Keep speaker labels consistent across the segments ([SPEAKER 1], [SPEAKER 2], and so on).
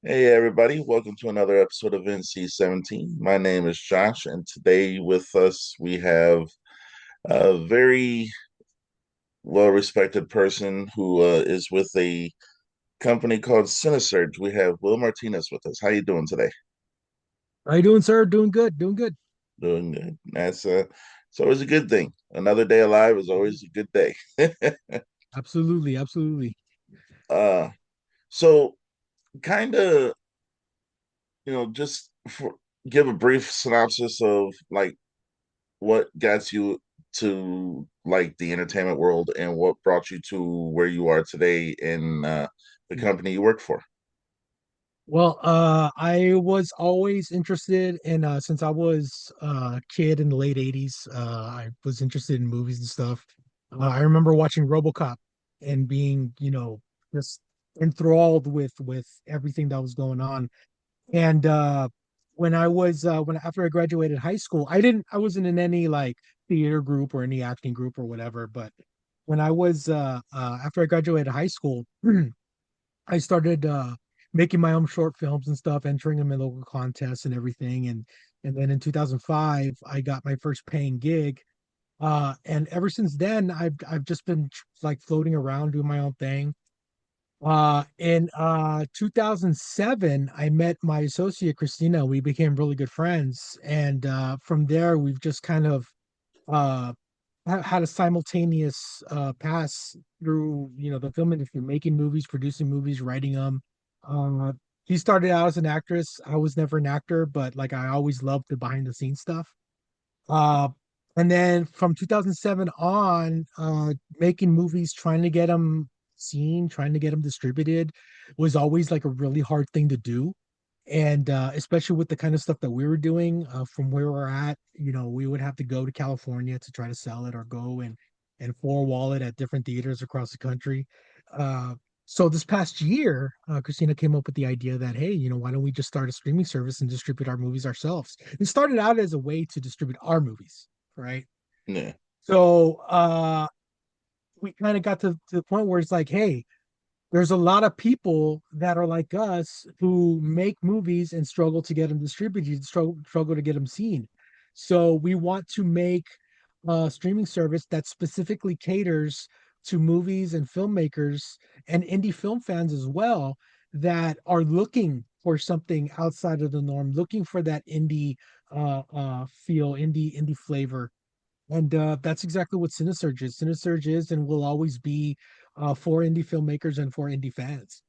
[SPEAKER 1] Hey everybody, welcome to another episode of NC-17. My name is Josh, and today with us we have a very well-respected person who is with a company called CINESURGE. We have Will Martinez with us. How you doing today?
[SPEAKER 2] How you doing, sir? Doing good, doing good.
[SPEAKER 1] Doing good. It's always a good thing. Another day alive is always a good day.
[SPEAKER 2] Absolutely, absolutely.
[SPEAKER 1] uh so kind of, just give a brief synopsis of like what got you to like the entertainment world and what brought you to where you are today in the company you work for.
[SPEAKER 2] Well, I was always interested in since I was a kid in the late 80s, I was interested in movies and stuff. I remember watching RoboCop and being, just enthralled with everything that was going on. And when after I graduated high school, I wasn't in any like theater group or any acting group or whatever, but when I was after I graduated high school, I started making my own short films and stuff, entering them in local contests and everything. And then in 2005, I got my first paying gig. And ever since then, I've just been like floating around doing my own thing. In 2007, I met my associate Christina. We became really good friends, and from there, we've just kind of uh had a simultaneous pass through, the film industry, making movies, producing movies, writing them. Uh, he started out as an actress. I was never an actor, but like I always loved the behind the scenes stuff. Uh, and then from 2007 on, making movies, trying to get them seen, trying to get them distributed was always like a really hard thing to do. And especially with the kind of stuff that we were doing from where we're at, we would have to go to California to try to sell it or go and floor wall it at different theaters across the country. Uh, so this past year, Christina came up with the idea that, hey, why don't we just start a streaming service and distribute our movies ourselves? It started out as a way to distribute our movies, right?
[SPEAKER 1] Yeah.
[SPEAKER 2] So we kind of got to the point where it's like, hey, there's a lot of people that are like us who make movies and struggle to get them distributed, struggle to get them seen. So we want to make a streaming service that specifically caters to movies and filmmakers and indie film fans as well that are looking for something outside of the norm, looking for that indie feel, indie flavor. And that's exactly what Cinesurge is. Cinesurge is and will always be for indie filmmakers and for indie fans.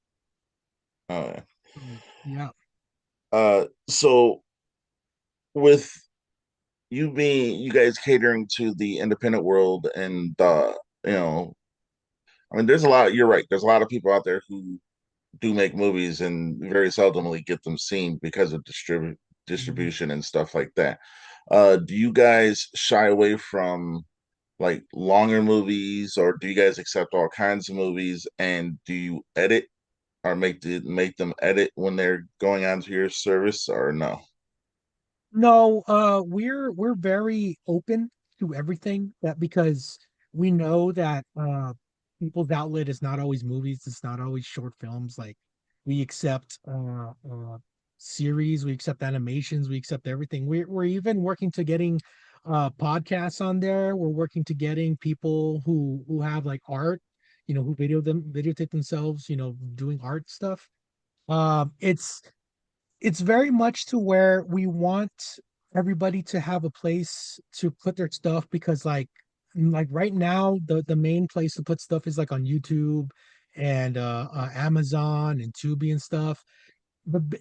[SPEAKER 1] Uh,
[SPEAKER 2] Yeah.
[SPEAKER 1] so with you guys catering to the independent world and you know, I mean, there's a lot. You're right. There's a lot of people out there who do make movies and very seldomly get them seen because of
[SPEAKER 2] Mhm.
[SPEAKER 1] distribution and stuff like that. Do you guys shy away from like longer movies, or do you guys accept all kinds of movies? And do you edit or make them edit when they're going onto your service, or no?
[SPEAKER 2] No, we're very open to everything that because we know that people's outlet is not always movies, it's not always short films. Like we accept series, we accept animations, we accept everything. We're even working to getting podcasts on there. We're working to getting people who have like art, who videotape themselves, doing art stuff. It's very much to where we want everybody to have a place to put their stuff because like right now the main place to put stuff is like on YouTube and Amazon and Tubi and stuff.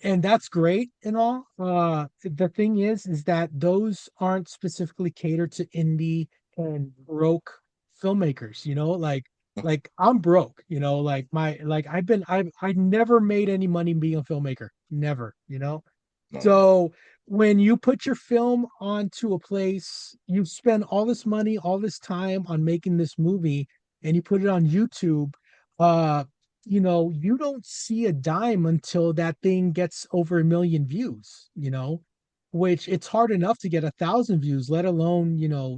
[SPEAKER 2] And that's great and all. The thing is that those aren't specifically catered to indie and broke filmmakers, like I'm broke, I never made any money being a filmmaker. Never.
[SPEAKER 1] No.
[SPEAKER 2] So when you put your film onto a place, you spend all this money, all this time on making this movie, and you put it on YouTube, uh, you don't see a dime until that thing gets over 1 million views, which it's hard enough to get 1,000 views, let alone,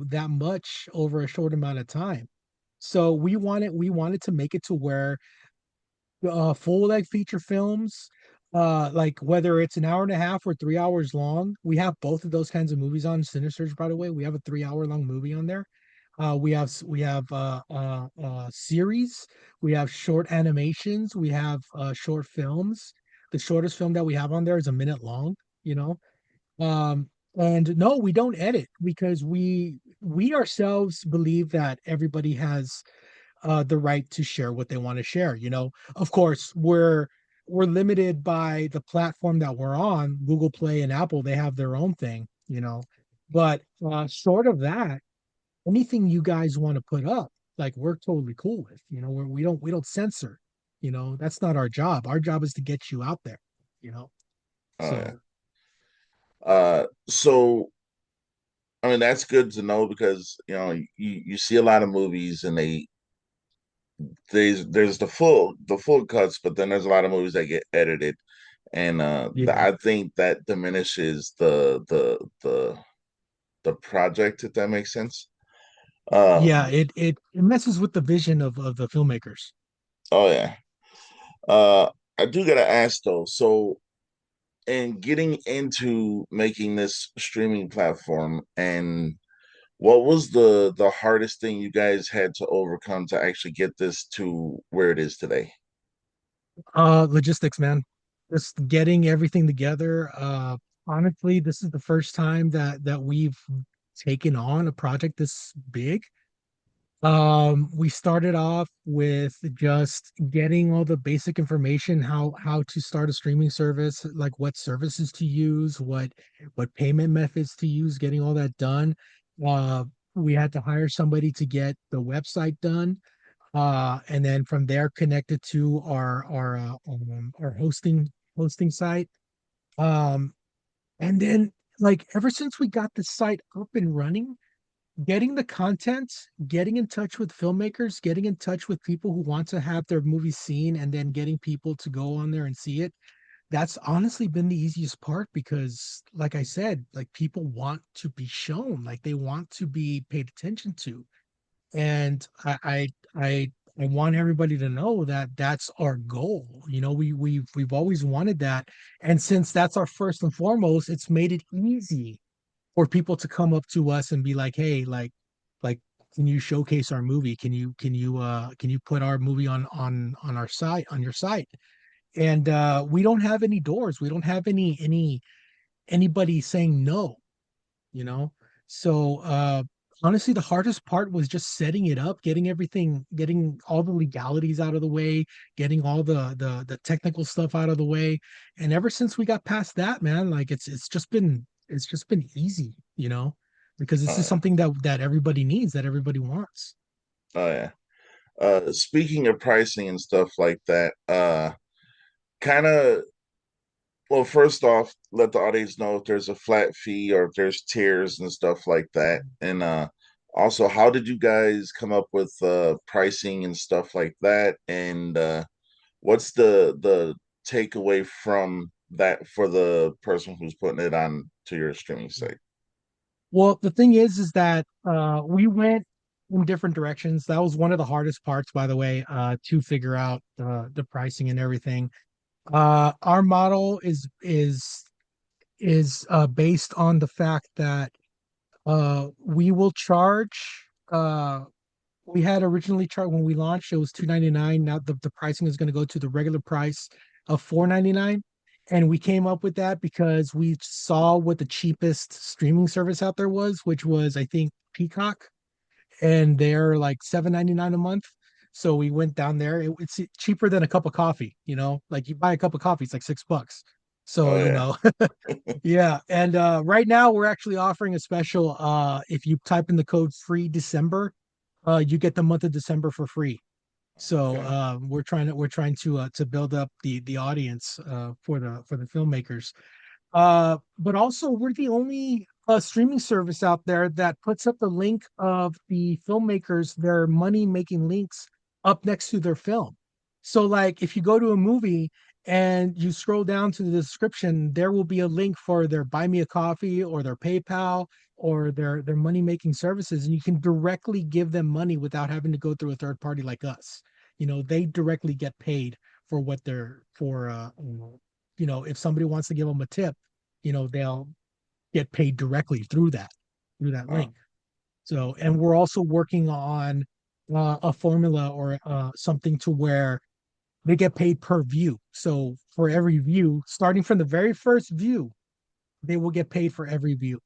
[SPEAKER 2] that much over a short amount of time. So we wanted to make it to where full like feature films, like whether it's an hour and a half or 3 hours long. We have both of those kinds of movies on CineSurge, by the way. We have a 3 hour long movie on there. We have series, we have short animations, we have short films. The shortest film that we have on there is a minute long, you know. Um, and no, we don't edit because we ourselves believe that everybody has the right to share what they want to share. You know, of course, we're limited by the platform that we're on. Google Play and Apple, they have their own thing, you know. But short of that, anything you guys want to put up, like we're totally cool with. You know, we don't censor. You know, that's not our job. Our job is to get you out there. You know,
[SPEAKER 1] Oh yeah.
[SPEAKER 2] so
[SPEAKER 1] So I mean that's good to know because you see a lot of movies and there's the full cuts, but then there's a lot of movies that get edited, and
[SPEAKER 2] yeah,
[SPEAKER 1] I think that diminishes the project, if that makes sense.
[SPEAKER 2] yeah.
[SPEAKER 1] Um,
[SPEAKER 2] It messes with the vision of the filmmakers.
[SPEAKER 1] oh yeah. Uh, I do gotta ask though. So, in getting into making this streaming platform, and what was the hardest thing you guys had to overcome to actually get this to where it is today?
[SPEAKER 2] Logistics, man. Just getting everything together. Honestly, this is the first time that we've taken on a project this big. We started off with just getting all the basic information, how to start a streaming service, like what services to use, what payment methods to use, getting all that done. Uh, we had to hire somebody to get the website done, and then from there connected to our hosting site. Um, and then like ever since we got the site up and running, getting the content, getting in touch with filmmakers, getting in touch with people who want to have their movie seen, and then getting people to go on there and see it. That's honestly been the easiest part because, like I said, like people want to be shown, like they want to be paid attention to. And I want everybody to know that that's our goal. You know, we've always wanted that. And since that's our first and foremost, it's made it easy for people to come up to us and be like, hey, like can you showcase our movie? Can you put our movie on our site, on your site? And we don't have any doors. We don't have anybody saying no, you know. So honestly, the hardest part was just setting it up, getting everything, getting all the legalities out of the way, getting all the technical stuff out of the way. And ever since we got past that, man, like it's just been easy, you know, because this
[SPEAKER 1] Oh
[SPEAKER 2] is
[SPEAKER 1] yeah.
[SPEAKER 2] something that everybody needs, that everybody wants.
[SPEAKER 1] Oh yeah. Speaking of pricing and stuff like that, kind of, well, first off, let the audience know if there's a flat fee or if there's tiers and stuff like that. And also, how did you guys come up with pricing and stuff like that? And what's the takeaway from that for the person who's putting it on to your streaming site?
[SPEAKER 2] Well, the thing is that we went in different directions. That was one of the hardest parts, by the way, to figure out the pricing and everything. Our model is based on the fact that we will charge. We had originally charged when we launched, it was 299. Now the pricing is going to go to the regular price of 499. And we came up with that because we saw what the cheapest streaming service out there was, which was, I think, Peacock, and they're like 7.99 a month. So we went down there. It's cheaper than a cup of coffee, you know, like you buy a cup of coffee, it's like $6. So,
[SPEAKER 1] Oh
[SPEAKER 2] you
[SPEAKER 1] yeah.
[SPEAKER 2] know, yeah. And right now we're actually offering a special. If you type in the code free December, you get the month of December for free. So
[SPEAKER 1] Okay.
[SPEAKER 2] we're trying to build up the audience for the filmmakers. But also, we're the only streaming service out there that puts up the link of the filmmakers, their money making links up next to their film. So, like, if you go to a movie and you scroll down to the description, there will be a link for their Buy Me a Coffee or their PayPal or their money making services, and you can directly give them money without having to go through a third party like us. You know, they directly get paid for what they're for if somebody wants to give them a tip, they'll get paid directly through that
[SPEAKER 1] Uh,
[SPEAKER 2] link. So, and we're also working on a formula or something to where they get paid per view. So for every view, starting from the very first view, they will get paid for every view.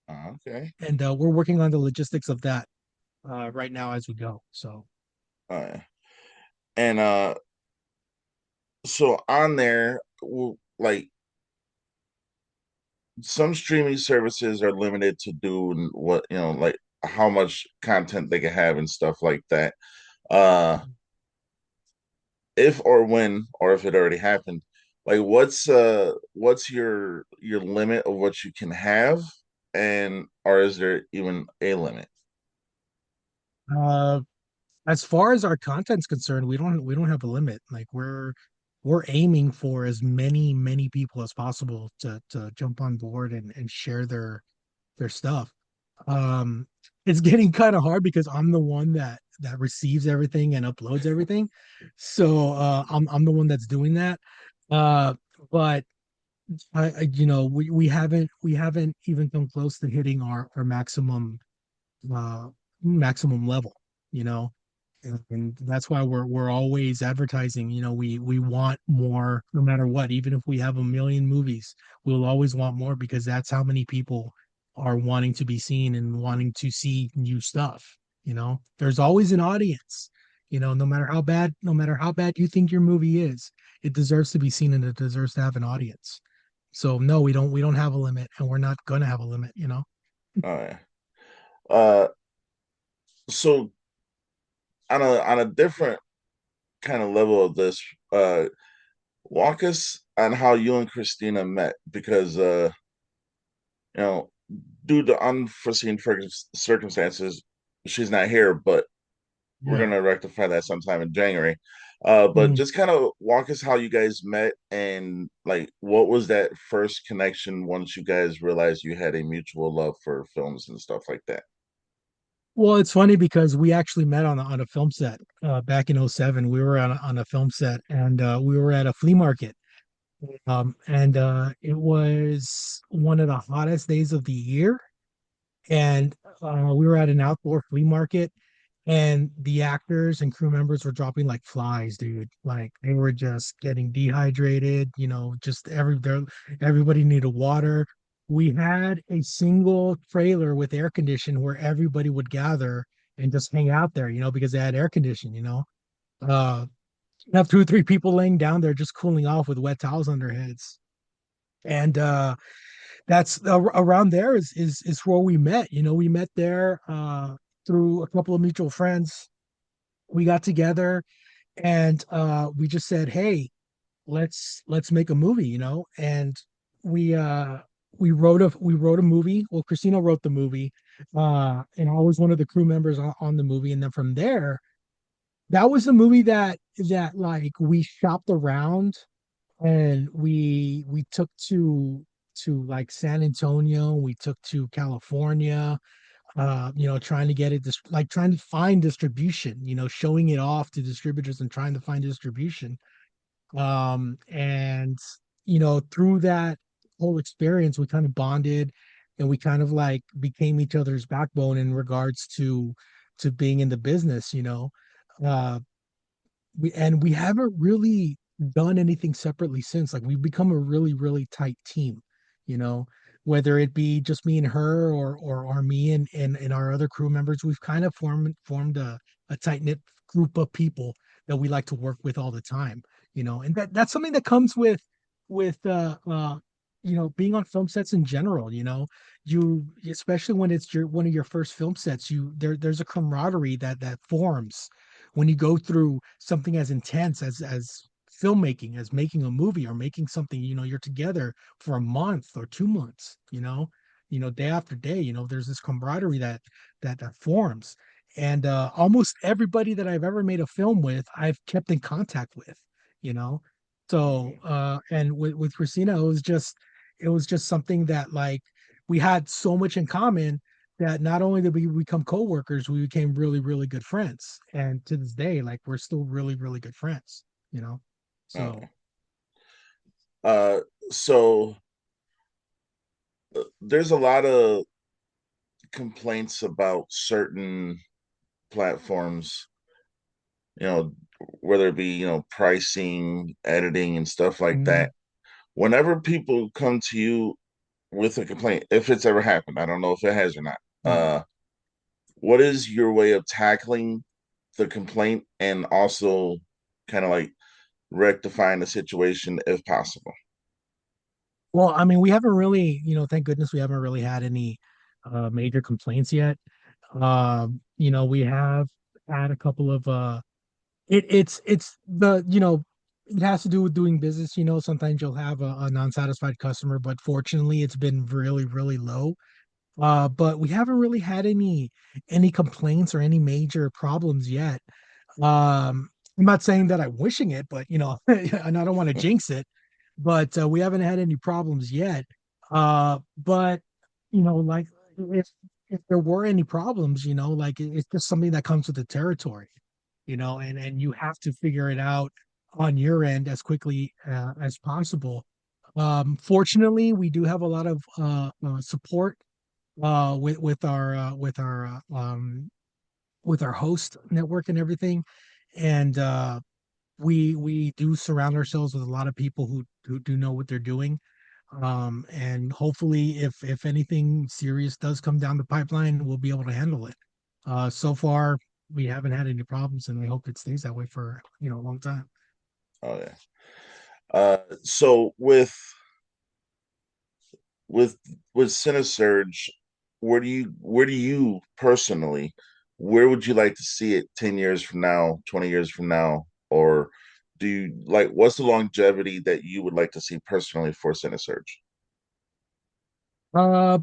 [SPEAKER 1] okay.
[SPEAKER 2] And we're working on the logistics of that right now as we go. So,
[SPEAKER 1] Uh, and so on there, like some streaming services are limited to doing what, like how much content they can have and stuff like that. Uh, if or when, or if it already happened, like what's your limit of what you can have, and or is there even a limit?
[SPEAKER 2] uh, as far as our content's concerned, we don't have a limit. Like we're aiming for as many people as possible to jump on board and share their stuff. Um, it's getting kind of hard because I'm the one that receives everything and uploads everything. So I'm the one that's doing that. Uh, but we haven't even come close to hitting our uh maximum level, you know. And that's why we're always advertising, we want more no matter what. Even if we have a million movies, we'll always want more because that's how many people are wanting to be seen and wanting to see new stuff. There's always an audience. No matter how bad you think your movie is, it deserves to be seen and it deserves to have an audience. So no, we don't have a limit, and we're not gonna have a limit.
[SPEAKER 1] Uh, uh, so on a different kind of level of this, uh, walk us on how you and Christina met because you know, due to unforeseen circumstances, she's not here, but we're
[SPEAKER 2] Yeah.
[SPEAKER 1] gonna rectify that sometime in January. But
[SPEAKER 2] Mhm.
[SPEAKER 1] just kind of walk us how you guys met and like what was that first connection once you guys realized you had a mutual love for films and stuff like that.
[SPEAKER 2] Well, it's funny because we actually met on a film set back in '07. We were on a film set, and we were at a flea market. And it was one of the hottest days of the year. And we were at an outdoor flea market, and the actors and crew members were dropping like flies, dude. Like they were just getting dehydrated, just everybody needed water. We had a single trailer with air condition where everybody would gather and just hang out there, because they had air condition. Uh have two or three people laying down there just cooling off with wet towels on their heads. And that's around there is where we met. We met there through a couple of mutual friends. We got together and we just said, hey, let's make a movie, and we uh we wrote a movie. Well, Christina wrote the movie, and I was one of the crew members on the movie. And then from there, that was the movie that like we shopped around, and we took to like San Antonio, we took to California, trying to get it, like trying to find distribution, showing it off to distributors and trying to find distribution. And through that whole experience, we kind of bonded, and we kind of like became each other's backbone in regards to being in the business. Uh, we haven't really done anything separately since. Like we've become a really tight team, you know, whether it be just me and her, or me and our other crew members. We've kind of formed a tight knit group of people that we like to work with all the time, and that's something that comes with being on film sets in general. You, especially when it's one of your first film sets, there's a camaraderie that forms when you go through something as intense as filmmaking, as making a movie or making something. You're together for a month or 2 months, day after day. There's this camaraderie that forms. And almost everybody that I've ever made a film with, I've kept in contact with, you know so
[SPEAKER 1] Mhm.
[SPEAKER 2] and with Christina, it was just something that, like, we had so much in common that not only did we become coworkers, we became really, really good friends. And to this day, like, we're still really, really good friends, you know?
[SPEAKER 1] Uh,
[SPEAKER 2] So,
[SPEAKER 1] Uh, so there's a lot of complaints about certain platforms, you know, whether it be, pricing, editing, and stuff like
[SPEAKER 2] Mm,
[SPEAKER 1] that. Whenever people come to you with a complaint, if it's ever happened, I don't know if it has or not.
[SPEAKER 2] mm.
[SPEAKER 1] What is your way of tackling the complaint and also kind of like rectifying the situation if possible?
[SPEAKER 2] Well, I mean, we haven't really, thank goodness we haven't really had any major complaints yet. We have had a couple of it's the, it has to do with doing business, sometimes you'll have a non-satisfied customer, but fortunately it's been really, really low. But we haven't really had any complaints or any major problems yet. I'm not saying that I'm wishing it, but and I don't want to jinx it, but we haven't had any problems yet. But like if if there were any problems, like it's just something that comes with the territory, and you have to figure it out on your end as quickly as possible. Fortunately, we do have a lot of support with our host network and everything, and we do surround ourselves with a lot of people who do know what they're doing. And hopefully, if anything serious does come down the pipeline, we'll be able to handle it. So far, we haven't had any problems, and I hope it stays that way for a long time.
[SPEAKER 1] Oh yeah. So with with CineSurge, where do you personally, where would you like to see it 10 years from now, 20 years from now? Or do you like what's the longevity that you would like to see personally for CineSurge?
[SPEAKER 2] Uh,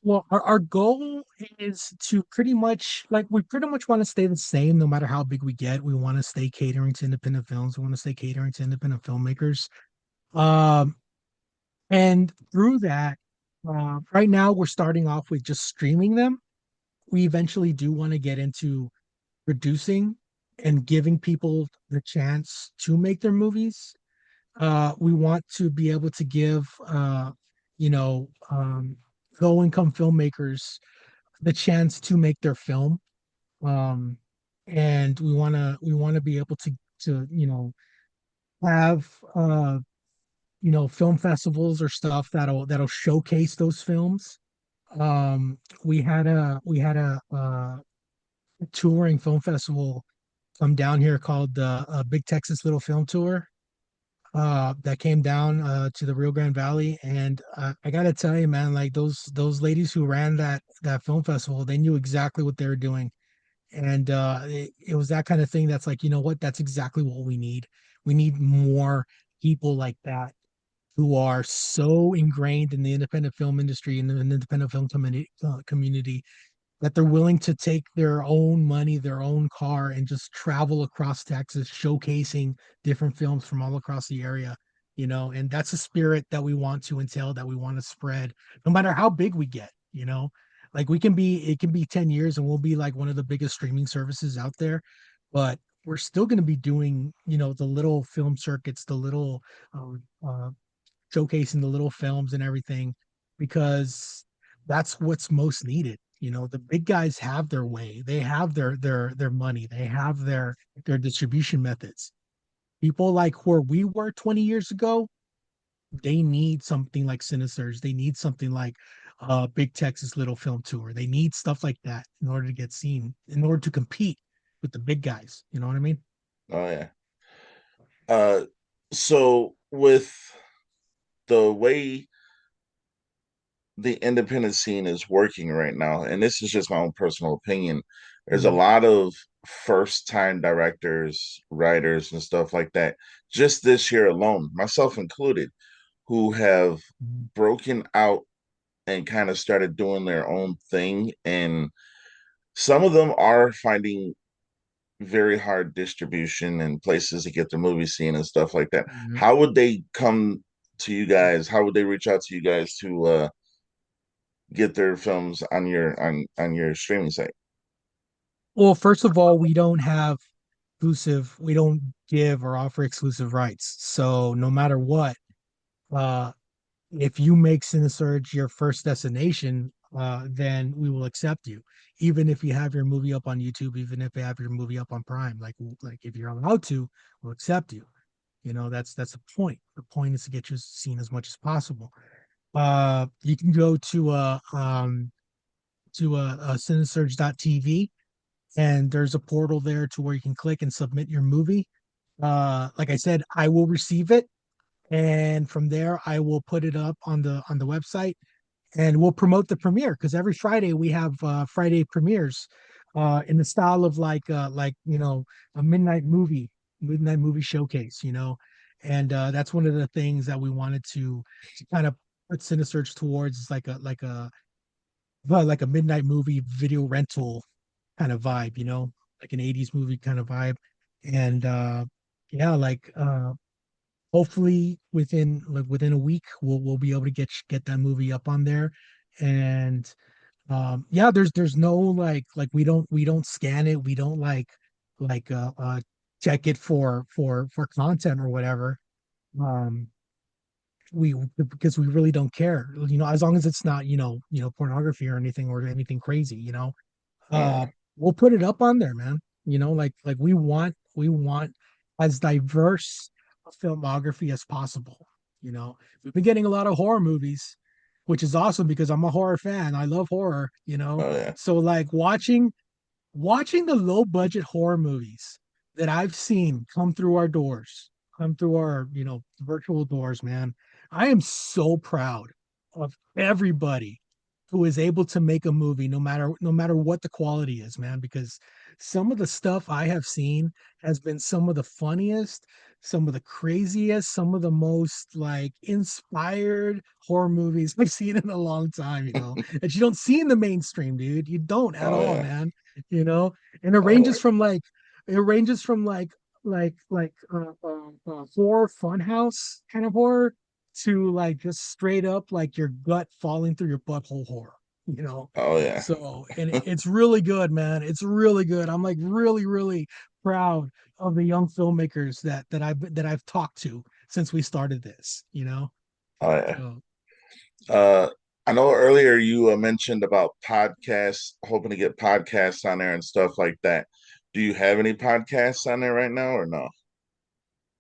[SPEAKER 2] well, our goal is to we pretty much want to stay the same no matter how big we get. We want to stay catering to independent films. We want to stay catering to independent filmmakers. Um, and through that, right now we're starting off with just streaming them. We eventually do want to get into producing and giving people the chance to make their movies. We want to be able to give, you know, um, low income filmmakers the chance to make their film. Um, and we want to be able to have film festivals or stuff that'll showcase those films. We had a touring film festival come down here called the Big Texas Little Film Tour that came down to the Rio Grande Valley, and I gotta tell you, man, like those ladies who ran that film festival, they knew exactly what they were doing, and it was that kind of thing that's like, you know what, that's exactly what we need. We need more people like that who are so ingrained in the independent film industry and the independent film community that they're willing to take their own money, their own car, and just travel across Texas, showcasing different films from all across the area. And that's a spirit that we want to entail, that we want to spread, no matter how big we get. Like it can be 10 years and we'll be like one of the biggest streaming services out there, but we're still going to be doing, the little film circuits, the little showcasing the little films and everything, because that's what's most needed. The big guys have their way. They have their money. They have their distribution methods. People like where we were 20 years ago, they need something like CineSurge. They need something like Big Texas Little Film Tour. They need stuff like that in order to get seen, in order to compete with the big guys. You know what I mean?
[SPEAKER 1] Oh yeah. Uh, so with the way the independent scene is working right now, and this is just my own personal opinion, there's a
[SPEAKER 2] Mm,
[SPEAKER 1] lot of first time directors, writers, and stuff like that, just this year alone, myself included, who have
[SPEAKER 2] mm,
[SPEAKER 1] broken out and kind of started doing their own thing. And some of them are finding very hard distribution and places to get their movie seen and stuff like that.
[SPEAKER 2] mm.
[SPEAKER 1] How would they come to you guys? How would they reach out to you guys to get their films on your streaming site?
[SPEAKER 2] Well, first of all, we don't give or offer exclusive rights. So no matter what, uh, if you make CineSurge your first destination, then we will accept you, even if you have your movie up on YouTube, even if you have your movie up on Prime. Like if you're allowed to, we'll accept you. You know, that's the point. The point is to get you seen as much as possible. You can go to cinesurge.tv, and there's a portal there to where you can click and submit your movie. Like I said, I will receive it, and from there I will put it up on the website, and we'll promote the premiere because every Friday we have Friday premieres in the style of like a midnight movie showcase, and that's one of the things that we wanted to kind of put Cinesearch towards, is like a midnight movie video rental kind of vibe, like an 80s movie kind of vibe. And yeah, hopefully within a week we'll be able to get that movie up on there. And yeah, there's no we don't scan it, we don't like check it for content or whatever. um we Because we really don't care, as long as it's not pornography or anything, or anything crazy. uh
[SPEAKER 1] Uh,
[SPEAKER 2] we'll put it up on there, man. Like we want as diverse a filmography as possible. We've been getting a lot of horror movies, which is awesome because I'm a horror fan. I love horror.
[SPEAKER 1] oh yeah,
[SPEAKER 2] So like watching the low budget horror movies that I've seen come through our, virtual doors, man. I am so proud of everybody who is able to make a movie, no matter what the quality is, man, because some of the stuff I have seen has been some of the funniest, some of the craziest, some of the most like inspired horror movies I've seen in a long time, that you don't see in the mainstream, dude. You don't at
[SPEAKER 1] oh
[SPEAKER 2] all,
[SPEAKER 1] yeah,
[SPEAKER 2] man. you know, and it
[SPEAKER 1] oh
[SPEAKER 2] ranges from like it ranges from horror funhouse kind of horror to like just straight up like your gut falling through your butthole horror, you know.
[SPEAKER 1] oh yeah,
[SPEAKER 2] So, and it's really good, man. It's really good. I'm like really, really proud of the young filmmakers that I've talked to since we started this.
[SPEAKER 1] oh yeah.
[SPEAKER 2] So,
[SPEAKER 1] Uh, I know earlier you mentioned about podcasts, hoping to get podcasts on there and stuff like that. Do you have any podcasts on there right now or no?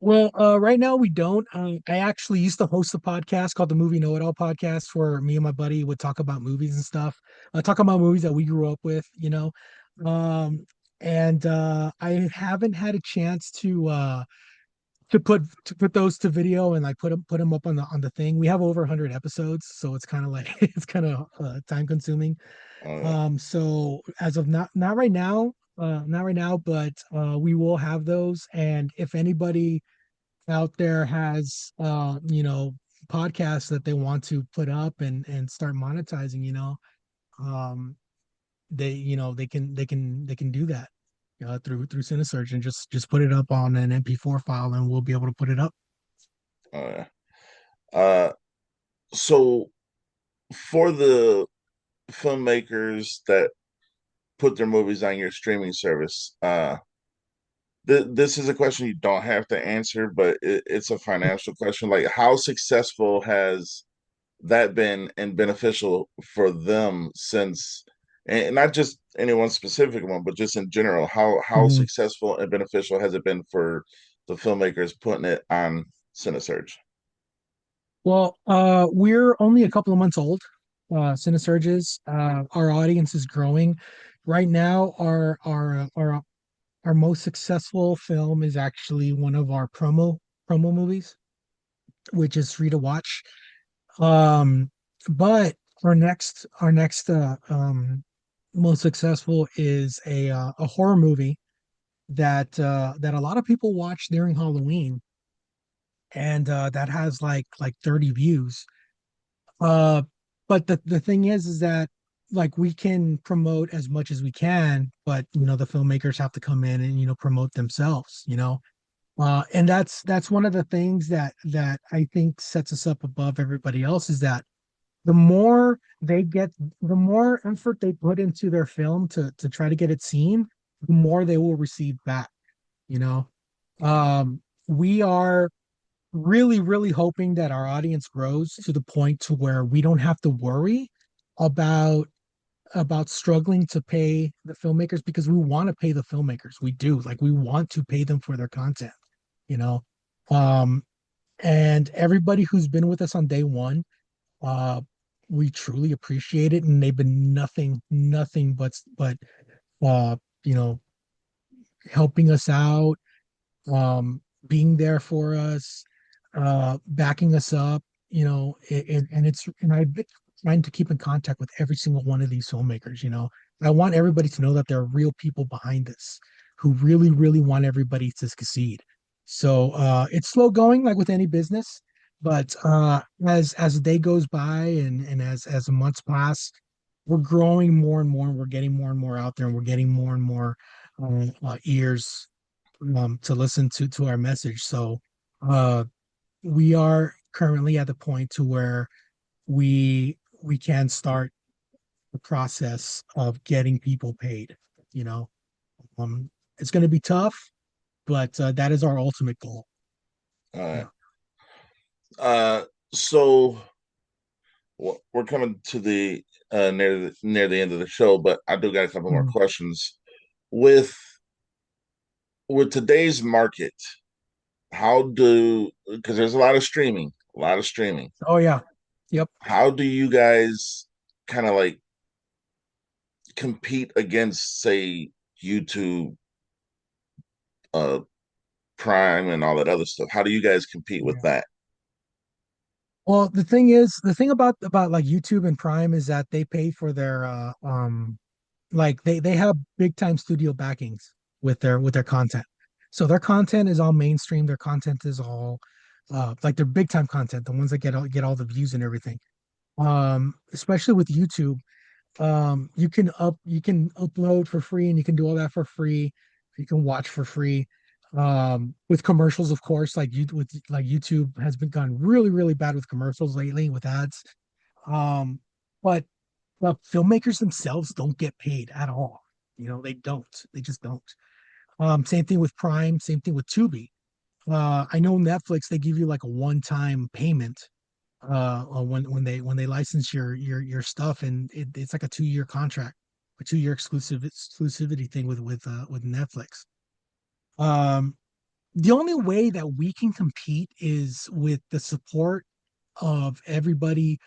[SPEAKER 2] well, right now we don't. I actually used to host a podcast called the Movie Know It All podcast, where me and my buddy would talk about movies and stuff. Talk about movies that we grew up with. Um, and I haven't had a chance to put those to video and like put them up on the thing. We have over 100 episodes, so it's kind of like it's kind of time consuming.
[SPEAKER 1] Oh yeah,
[SPEAKER 2] So as of not right now, but we will have those. And if anybody out there has podcasts that they want to put up and start monetizing, um they can do that through Cinesearch, and just put it up on an MP4 file, and we'll be able to put it up.
[SPEAKER 1] oh yeah. Uh, so for the filmmakers that put their movies on your streaming service, this is a question you don't have to answer, but it's a financial question. Like, how successful has that been and beneficial for them since, and not just any one specific one, but just in general, how
[SPEAKER 2] Mhm.
[SPEAKER 1] successful and beneficial has it been for the filmmakers putting it on Cinesurge?
[SPEAKER 2] Well, we're only a couple of months old. Cinesurges. Our audience is growing. Right now, our most successful film is actually one of our promo movies, which is free to watch. Um, but our next most successful is a horror movie that a lot of people watch during Halloween, and that has like 30 views. Uh, but the thing is that like we can promote as much as we can, but the filmmakers have to come in and promote themselves. And that's one of the things that I think sets us up above everybody else, is that the more they get, the more effort they put into their film to try to get it seen, the more they will receive back. You know, we are. really, really hoping that our audience grows to the point to where we don't have to worry about struggling to pay the filmmakers, because we want to pay the filmmakers. We do. Like, we want to pay them for their content, you know. Um, and everybody who's been with us on day one, uh, we truly appreciate it. And they've been nothing but uh, you know, helping us out, being there for us, backing us up, and I've been trying to keep in contact with every single one of these filmmakers. I want everybody to know that there are real people behind this who really, really want everybody to succeed. So it's slow going, like with any business, but as the day goes by, and as the months pass, we're growing more and more, and we're getting more and more out there, and we're getting more and more ears to listen to our message. So uh, we are currently at the point to where we can start the process of getting people paid. You know, it's going to be tough, but that is our ultimate goal.
[SPEAKER 1] All right.
[SPEAKER 2] Yeah.
[SPEAKER 1] So we're coming to the near the end of the show, but I do got a couple more
[SPEAKER 2] Mhm.
[SPEAKER 1] questions. With today's market, how do because there's a lot of streaming.
[SPEAKER 2] Oh yeah. Yep.
[SPEAKER 1] How do you guys kind of like compete against, say, YouTube, uh, Prime, and all that other stuff? How do you guys compete with
[SPEAKER 2] Yeah.
[SPEAKER 1] that?
[SPEAKER 2] Well, the thing about like YouTube and Prime is that they pay for their like they have big time studio backings with their content. So their content is all mainstream. Their content is all like their big time content, the ones that get all the views and everything. Especially with YouTube, you can upload for free, and you can do all that for free. You can watch for free. With commercials, of course, like YouTube has been gone really, really bad with commercials lately with ads. Um, but filmmakers themselves don't get paid at all. They don't. They just don't. Same thing with Prime. Same thing with Tubi. I know Netflix, they give you like a one-time payment when they license your stuff, and it's like a 2-year contract, a 2-year exclusivity thing with Netflix. Um, the only way that we can compete is with the support of everybody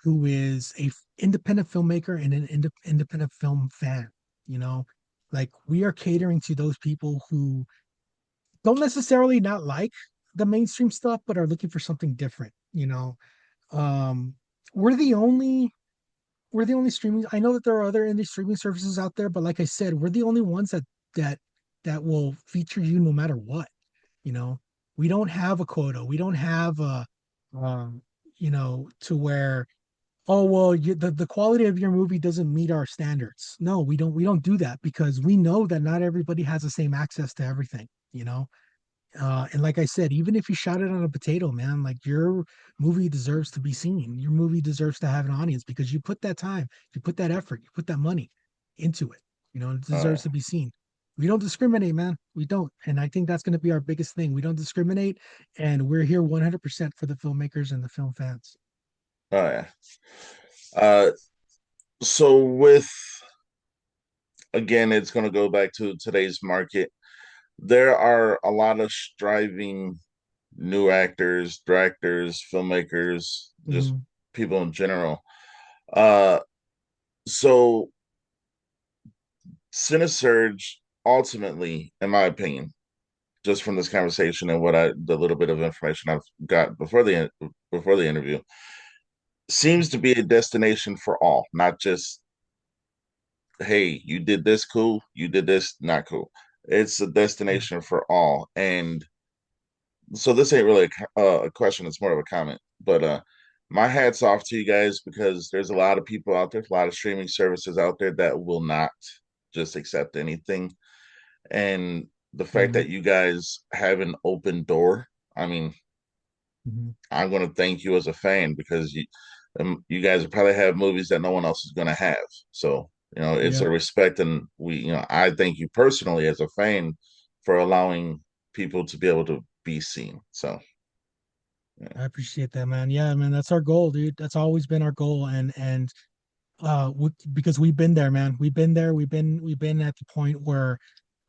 [SPEAKER 2] who is a independent filmmaker and an independent film fan. You know, like, we are catering to those people who don't necessarily not like the mainstream stuff, but are looking for something different. Um, we're the only streaming. I know that there are other indie streaming services out there, but like I said, we're the only ones that that will feature you no matter what. You know, we don't have a quota. We don't have a, um, to where, oh well, the quality of your movie doesn't meet our standards. No, we don't do that, because we know that not everybody has the same access to everything. And like I said, even if you shot it on a potato, man, like, your movie deserves to be seen. Your movie deserves to have an audience, because you put that time, you put that effort, you put that money into it. It
[SPEAKER 1] Uh,
[SPEAKER 2] deserves to be seen. We don't discriminate, man. We don't. And I think that's going to be our biggest thing. We don't discriminate, and we're here 100% for the filmmakers and the film fans.
[SPEAKER 1] oh yeah. Uh, so with again, it's going to go back to today's market. There are a lot of striving new actors, directors, filmmakers, just
[SPEAKER 2] Mhm.
[SPEAKER 1] people in general. Uh, so CineSurge ultimately, in my opinion, just from this conversation and the little bit of information I've got before the interview, seems to be a destination for all, not just, hey, you did this, cool, you did this, not cool. It's a destination for all. And so this ain't really a question, it's more of a comment. But my hat's off to you guys, because there's a lot of people out there, a lot of streaming services out there that will not just accept anything. And the fact
[SPEAKER 2] Mhm.
[SPEAKER 1] that you guys have an open door, I mean,
[SPEAKER 2] Mhm.
[SPEAKER 1] I'm going to thank you as a fan, because you guys probably have movies that no one else is going to have. So, it's
[SPEAKER 2] Yeah.
[SPEAKER 1] a respect, and I thank you personally as a fan for allowing people to be able to be seen. So,
[SPEAKER 2] I appreciate that, man. Yeah, man, that's our goal, dude. That's always been our goal, because we've been there, man. We've been there. We've been at the point where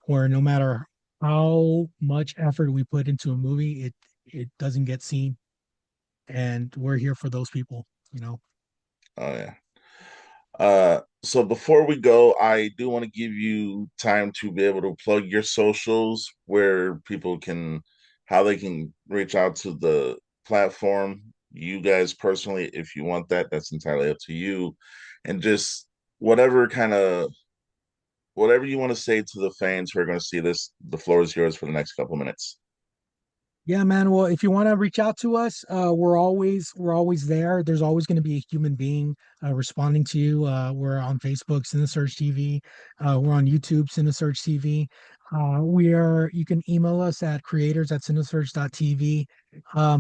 [SPEAKER 2] no matter how much effort we put into a movie, it doesn't get seen, and we're here for those people, you know.
[SPEAKER 1] Oh yeah. So before we go, I do want to give you time to be able to plug your socials where people can, how they can reach out to the platform. You guys personally, if you want that, that's entirely up to you. And just whatever kind of whatever you want to say to the fans who are going to see this, the floor is yours for the next couple minutes.
[SPEAKER 2] Yeah, man. Well, if you want to reach out to us, we're always there. There's always going to be a human being responding to you. We're on Facebook, CineSurge TV. We're on YouTube, CineSurge TV. You can email us at creators@cinesurge.tv.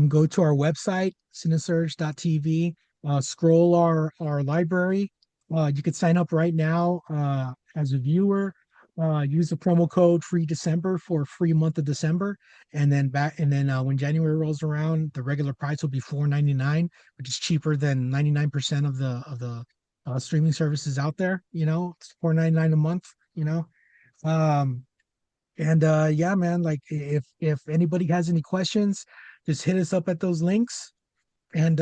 [SPEAKER 2] Go to our website, cinesurge.tv. Scroll our library. You could sign up right now as a viewer. Use the promo code free December for a free month of December, and then when January rolls around, the regular price will be $4.99, which is cheaper than 99% of the streaming services out there. It's $4.99 a month. Um, and yeah, man, like if anybody has any questions, just hit us up at those links. And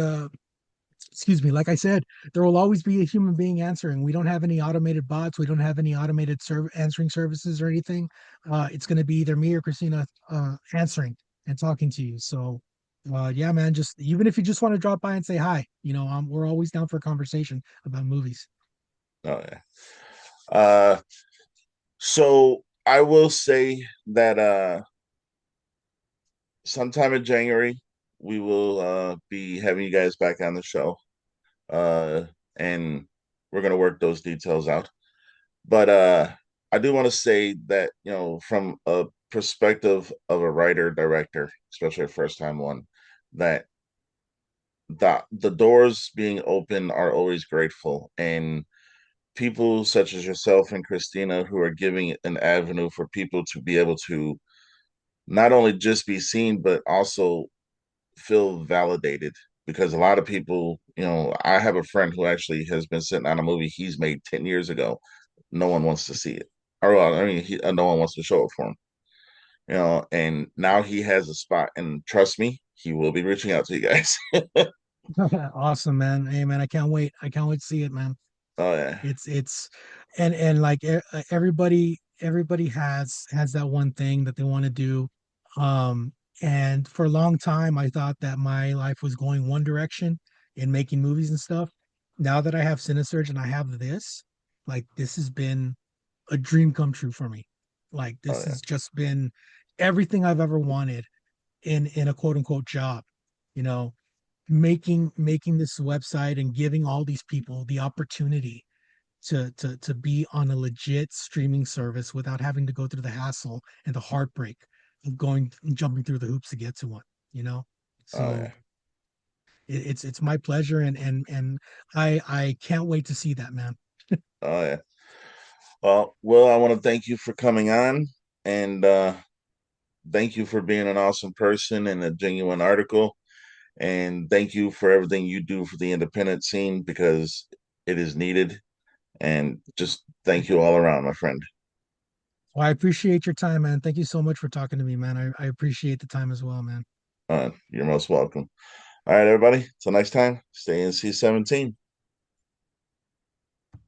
[SPEAKER 2] excuse me, like I said, there will always be a human being answering. We don't have any automated bots. We don't have any automated answering services or anything. It's going to be either me or Christina answering and talking to you. So, yeah, man, just even if you just want to drop by and say hi, we're always down for a conversation about movies.
[SPEAKER 1] Oh yeah. Uh, so I will say that sometime in January we will be having you guys back on the show. Uh, and we're gonna work those details out. But I do want to say that, from a perspective of a writer director, especially a first time one, that the doors being open are always grateful, and people such as yourself and Christina who are giving an avenue for people to be able to not only just be seen but also feel validated, because a lot of people, I have a friend who actually has been sitting on a movie he's made 10 years ago. No one wants to see it. Or, well, I mean, no one wants to show it for him, and now he has a spot. And trust me, he will be reaching out to you guys.
[SPEAKER 2] Awesome, man. Hey, man, I can't wait. I can't wait to see it, man.
[SPEAKER 1] Oh, yeah.
[SPEAKER 2] It's and like everybody has that one thing that they want to do. um and for a long time I thought that my life was going one direction in making movies and stuff. Now that I have Cinesurge and I have this, like, this has been a dream come true for me. Like,
[SPEAKER 1] Oh,
[SPEAKER 2] this
[SPEAKER 1] yeah.
[SPEAKER 2] has just been everything I've ever wanted in a quote unquote job. you know making this website and giving all these people the opportunity to be on a legit streaming service without having to go through the hassle and the heartbreak of jumping through the hoops to get to one. you know
[SPEAKER 1] Oh,
[SPEAKER 2] so
[SPEAKER 1] yeah.
[SPEAKER 2] it's my pleasure, and I can't wait to see that, man.
[SPEAKER 1] Oh, yeah. Well, I want to thank you for coming on, and thank you for being an awesome person and a genuine article. And thank you for everything you do for the independent scene, because it is needed. And just thank you all around, my friend.
[SPEAKER 2] Well, I appreciate your time, man. Thank you so much for talking to me, man. I appreciate the time as well, man.
[SPEAKER 1] You're most welcome. All right, everybody. Till next time, stay NC-17.